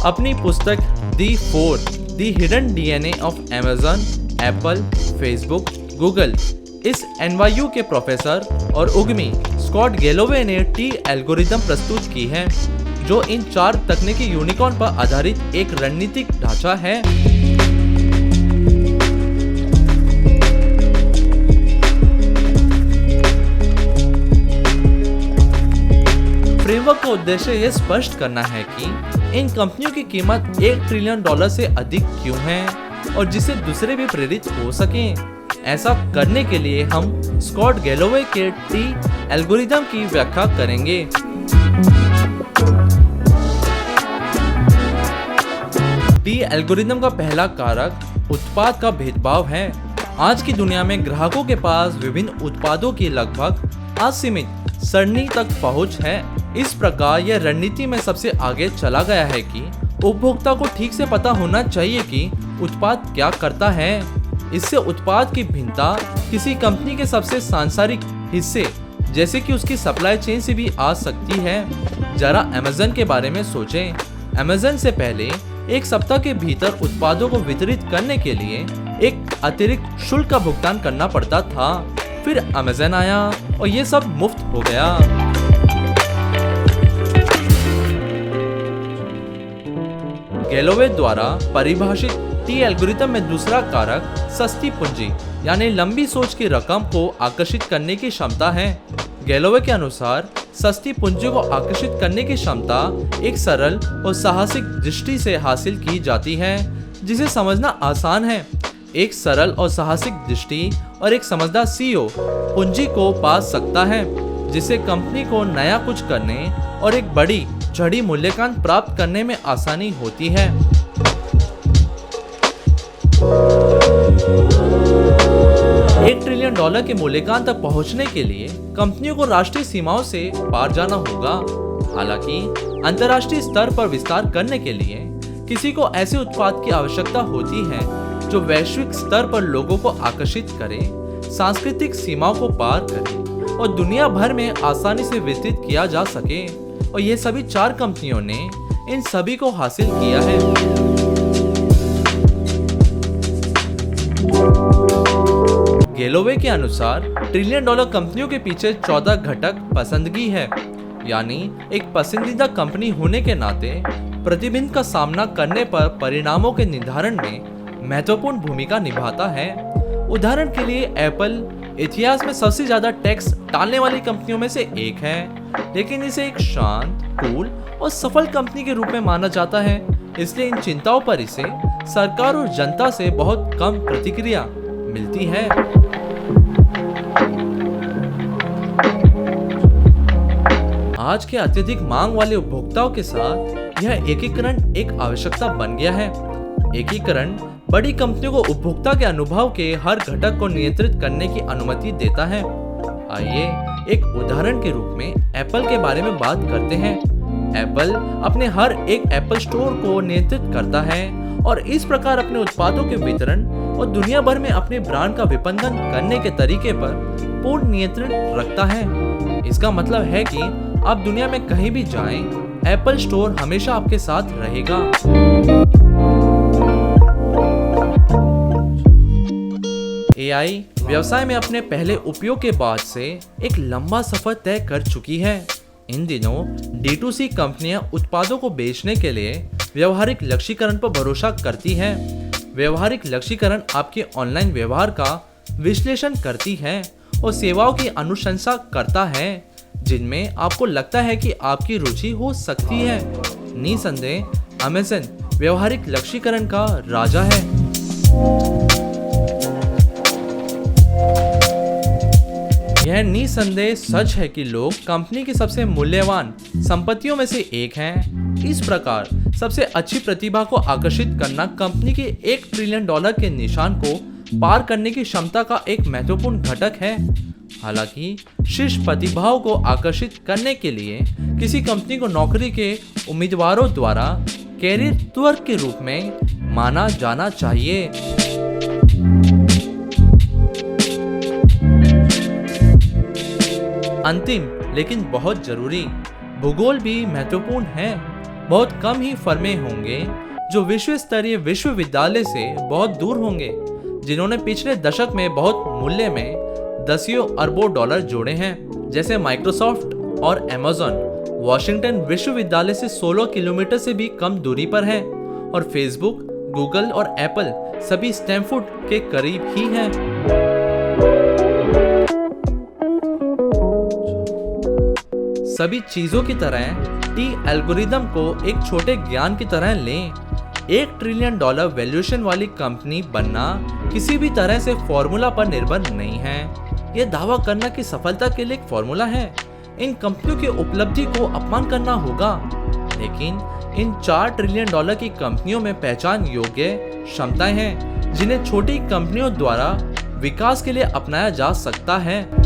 अपनी पुस्तक the hidden DNA of Amazon, Apple, Facebook, Google, इस NYU के प्रोफेसर और उद्यमी स्कॉट गैलोवे ने टी एल्गोरिदम प्रस्तुत की है, जो इन 4 तकनीकी यूनिकॉर्न पर आधारित एक रणनीतिक ढांचा है। फ्रेमवर्क का उद्देश्य यह स्पष्ट करना है कि इन कंपनियों की कीमत $1 ट्रिलियन से अधिक क्यों है और जिससे दूसरे भी प्रेरित हो सकें। ऐसा करने के लिए हम स्कॉट गैलोवे के टी एल्गोरिदम की व्याख्या करेंगे। टी एल्गोरिदम का पहला कारक उत्पाद का भेदभाव है। आज की दुनिया में ग्राहकों के पास विभिन्न उत्पादों की लगभग असीमित सरणी तक पहुंच है। इस प्रकार यह रणनीति में सबसे आगे चला गया है कि उपभोक्ता को ठीक से पता होना चाहिए कि उत्पाद क्या करता है। इससे उत्पाद की भिन्नता किसी कंपनी के सबसे सांसारिक हिस्से जैसे कि उसकी सप्लाई चेन से भी आ सकती है। जरा अमेज़न के बारे में सोचें। अमेज़न से पहले एक सप्ताह के भीतर उत्पादों को वितरित करने के लिए एक अतिरिक्त शुल्क का भुगतान करना पड़ता था। फिर अमेज़न आया और ये सब मुफ्त हो गया। गैलोवे द्वारा परिभाषित टी एल्गोरिदम में दूसरा कारक सस्ती पूंजी यानी लंबी सोच की रकम को आकर्षित करने की क्षमता है। गैलोवे के अनुसार सस्ती पूंजी को आकर्षित करने की क्षमता एक सरल और साहसिक दृष्टि से हासिल की जाती है, जिसे समझना आसान है। एक सरल और साहसिक दृष्टि और एक समझदार CEO पूंजी को पा सकता है, जिससे कंपनी को नया कुछ करने और एक बड़ी झड़ी मूल्यांकन प्राप्त करने में आसानी होती है। $1 ट्रिलियन के मूल्यांकन तक पहुंचने के लिए कंपनियों को राष्ट्रीय सीमाओं से पार जाना होगा। हालांकि अंतर्राष्ट्रीय स्तर पर विस्तार करने के लिए किसी को ऐसे उत्पाद की आवश्यकता होती है जो वैश्विक स्तर पर लोगों को आकर्षित करे, सांस्कृतिक सीमाओं को पार करे और दुनिया भर में आसानी से वितरित किया जा सके। और ये सभी 4 कंपनियों ने इन सभी को हासिल किया है। गैलोवे के अनुसार $1 ट्रिलियन कंपनियों के पीछे 14 घटक पसंदगी है, यानी एक पसंदीदा कंपनी होने के नाते प्रतिबंध का सामना करने पर परिणामों के निर्धारण में महत्वपूर्ण भूमिका निभाता है। उदाहरण के लिए एप्पल इतिहास में सबसे ज्यादा टैक्स टालने वाली कंपनियों में से एक है, लेकिन इसे एक शांत, कूल और सफल कंपनी के रूप में माना जाता है। इसलिए इन चिंताओं पर इसे सरकार और जनता से बहुत कम प्रतिक्रिया मिलती है। आज के अत्यधिक मांग वाले उपभोक्ताओं के साथ यह एकीकरण एक आवश्यकता बन गया है। एकीकरण बड़ी कंपनियों को उपभोक्ता के अनुभव के हर घटक को नियंत्रित करने की अनुमति देता है। आइए एक उदाहरण के रूप में एप्पल के बारे में बात करते हैं। एप्पल अपने हर एक एप्पल स्टोर को नियंत्रित करता है और इस प्रकार अपने उत्पादों के वितरण और दुनिया भर में अपने ब्रांड का विपणन करने के तरीके पर पूर्ण नियंत्रण रखता है। इसका मतलब है कि आप दुनिया में कहीं भी जाएं, एप्पल स्टोर हमेशा आपके साथ रहेगा। AI व्यवसाय में अपने पहले उपयोग के बाद से एक लंबा सफर तय कर चुकी है। इन दिनों D2C कंपनियां उत्पादों को बेचने के लिए व्यवहारिक लक्ष्यीकरण पर भरोसा करती हैं। व्यवहारिक लक्ष्यीकरण आपके ऑनलाइन व्यवहार का विश्लेषण करती है और सेवाओं की अनुशंसा करता है जिनमें आपको लगता है कि आपकी रुचि हो सकती है। निसंदेह अमेज़न व्यवहारिक लक्ष्यीकरण का राजा है। यह निसंदेह सच है कि लोग कंपनी की सबसे मूल्यवान संपत्तियों में से एक हैं। इस प्रकार सबसे अच्छी प्रतिभा को आकर्षित करना कंपनी के $1 ट्रिलियन के निशान को पार करने की क्षमता का एक महत्वपूर्ण घटक है। हालांकि शीर्ष प्रतिभाओं को आकर्षित करने के लिए किसी कंपनी को नौकरी के उम्मीदवारों द्वारा कैरियर त्वरक के रूप में माना जाना चाहिए। अंतिम लेकिन बहुत जरूरी, भूगोल भी महत्वपूर्ण है। बहुत कम ही फर्में होंगे जो विश्व स्तरीय विश्वविद्यालय से बहुत दूर होंगे, जिन्होंने पिछले दशक में बहुत मूल्य में दसियों अरबों डॉलर जोड़े हैं। जैसे माइक्रोसॉफ्ट और अमेज़न वॉशिंगटन विश्वविद्यालय से 16 किलोमीटर से भी कम दूरी पर है, और फेसबुक, गूगल और एप्पल सभी स्टैनफोर्ड के करीब ही हैं। सभी चीजों की तरह टी एल्गोरिदम को एक छोटे ज्ञान की तरह लें। $1 ट्रिलियन वैल्यूएशन वाली कंपनी बनना किसी भी तरह से फॉर्मूला पर निर्भर नहीं है। यह दावा करना कि सफलता के लिए एक फॉर्मूला है, इन कंपनियों की उपलब्धि को अपमान करना होगा। लेकिन इन $4 ट्रिलियन की कंपनियों में पहचान योग्य क्षमताएं हैं, जिन्हें छोटी कंपनियों द्वारा विकास के लिए अपनाया जा सकता है।